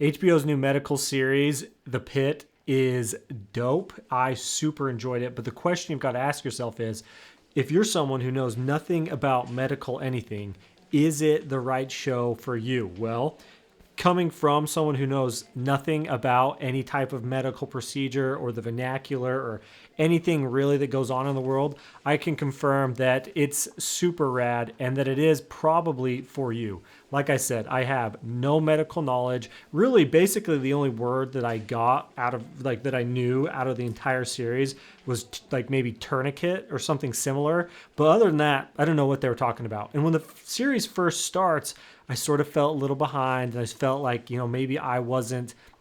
HBO's new medical series, The Pitt, is dope. I super enjoyed it. But the question you've got to ask yourself is, if you're someone who knows nothing about medical anything, is it the right show for you? Well, coming from someone who knows nothing about any type of medical procedure or the vernacular or anything really that goes on in the world, I can confirm that it's super rad and that it is probably for you. Like I said, I have no medical knowledge. Really, basically, the only word that I got out of, like, that I knew out of the entire series was like maybe tourniquet or something similar. But other than that, I don't know what they were talking about. And when the series first starts, I sort of felt a little behind, and I felt like, maybe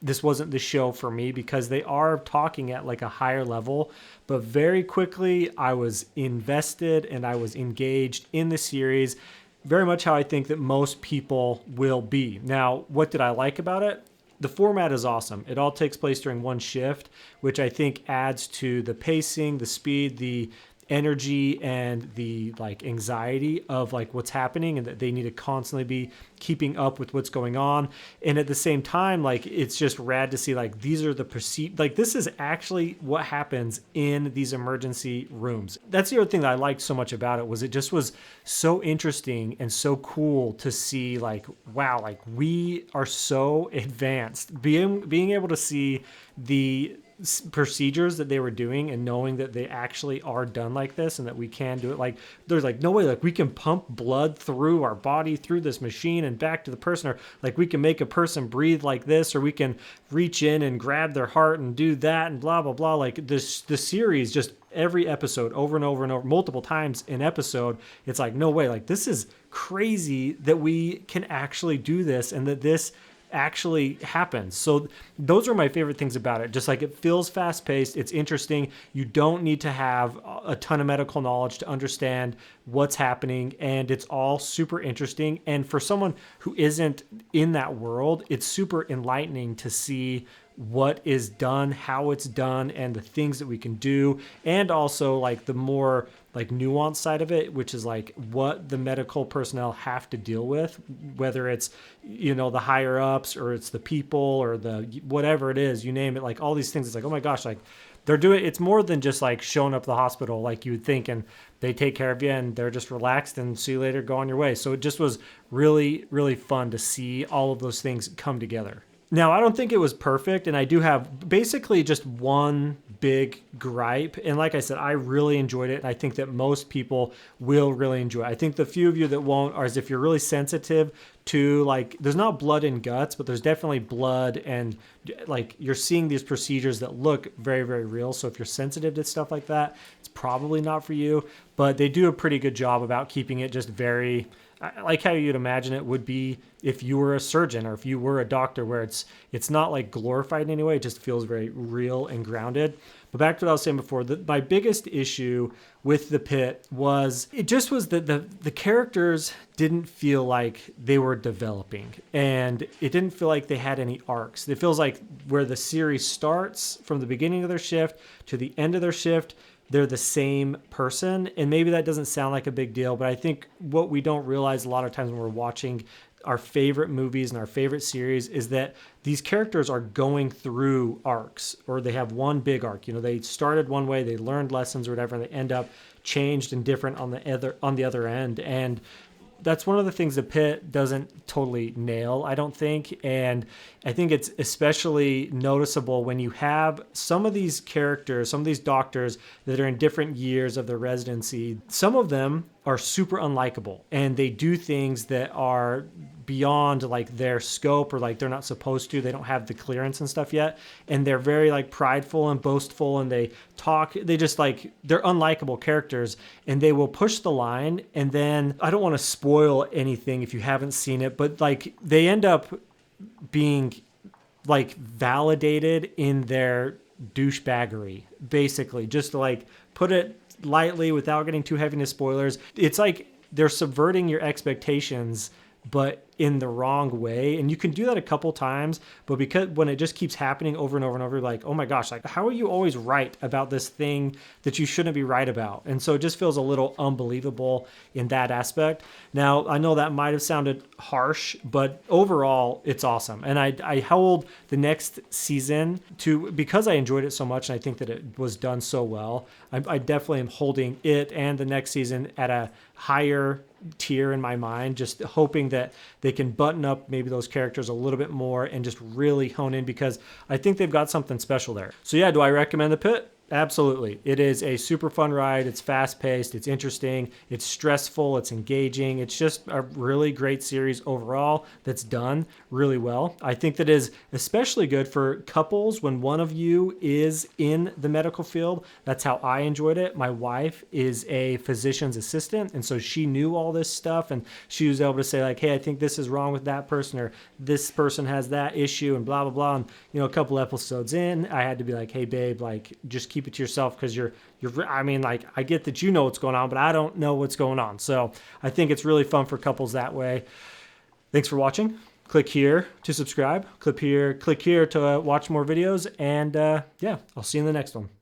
this wasn't the show for me, because they are talking at like a higher level. But very quickly, I was invested and I was engaged in the series, very much how I think that most people will be. Now, what did I like about it? The format is awesome. It all takes place during one shift, which I think adds to the pacing, the speed, the energy, and the like anxiety of like what's happening, and that they need to constantly be keeping up with what's going on. And at the same time, like, it's just rad to see like these are the like this is actually what happens in these emergency rooms. That's the other thing that I liked so much about it, was it just was so interesting and so cool to see like, wow, like we are so advanced. Being able to see the procedures that they were doing and knowing that they actually are done like this and that we can do it. Like, there's like no way, like we can pump blood through our body through this machine and back to the person, or like we can make a person breathe like this, or we can reach in and grab their heart and do that and blah blah blah. Like the series, just every episode over and over and over, multiple times an episode, it's like, no way, like this is crazy that we can actually do this and that this actually happens. So those are my favorite things about it. Just like, it feels fast paced, it's interesting. You don't need to have a ton of medical knowledge to understand what's happening, and it's all super interesting. And for someone who isn't in that world, it's super enlightening to see what is done, how it's done, and the things that we can do. And also like the more like nuanced side of it, which is like what the medical personnel have to deal with, whether it's, the higher ups, or it's the people, or the whatever it is, you name it, like all these things. It's like, oh my gosh, like they're doing, it's more than just like showing up at the hospital like you would think, and they take care of you and they're just relaxed and see you later, go on your way. So it just was really, really fun to see all of those things come together. Now, I don't think it was perfect, and I do have basically just one big gripe. And like I said, I really enjoyed it, and I think that most people will really enjoy it. I think the few of you that won't are as if you're really sensitive to, like, there's not blood and guts, but there's definitely blood, and like you're seeing these procedures that look very, very real. So if you're sensitive to stuff like that, it's probably not for you. But they do a pretty good job about keeping it just very, like how you'd imagine it would be if you were a surgeon or if you were a doctor, where it's not like glorified in any way. It just feels very real and grounded. But back to what I was saying before, my biggest issue with The Pitt was, it just was that the characters didn't feel like they were developing, and it didn't feel like they had any arcs. It feels like where the series starts, from the beginning of their shift to the end of their shift, they're the same person. And maybe that doesn't sound like a big deal, but I think what we don't realize a lot of times when we're watching our favorite movies and our favorite series is that these characters are going through arcs, or they have one big arc. They started one way, they learned lessons or whatever, and they end up changed and different on the other end. And that's one of the things that Pitt doesn't totally nail, I don't think. And I think it's especially noticeable when you have some of these characters, some of these doctors that are in different years of their residency. Some of them are super unlikable, and they do things that are beyond like their scope, or like they're not supposed to. They don't have the clearance and stuff yet, and they're very like prideful and boastful, and they just like, they're unlikable characters, and they will push the line. And then, I don't want to spoil anything if you haven't seen it, but like they end up being like validated in their douchebaggery, basically, just to like put it lightly without getting too heavy into spoilers. It's like they're subverting your expectations but in the wrong way. And you can do that a couple times, but because when it just keeps happening over and over and over, like, oh my gosh, like, how are you always right about this thing that you shouldn't be right about? And so it just feels a little unbelievable in that aspect. Now, I know that might have sounded harsh, but overall, it's awesome. And I held the next season to, because I enjoyed it so much and I think that it was done so well, I definitely am holding it and the next season at a higher tier in my mind, just hoping that they can button up maybe those characters a little bit more and just really hone in, because I think they've got something special there. So yeah, do I recommend The Pitt? Absolutely. It is a super fun ride. It's fast paced. It's interesting. It's stressful. It's engaging. It's just a really great series overall that's done really well. I think that is especially good for couples when one of you is in the medical field. That's how I enjoyed it. My wife is a physician's assistant, and so she knew all this stuff, and she was able to say like, hey, I think this is wrong with that person, or this person has that issue, and blah, blah, blah. And, you know, a couple episodes in, I had to be like, hey, babe, like, just keep it to yourself, because you're I mean, like, I get that you know what's going on, but I don't know what's going on. So I think it's really fun for couples that way. Thanks for watching. Click here to subscribe. Click here to watch more videos. And yeah, I'll see you in the next one.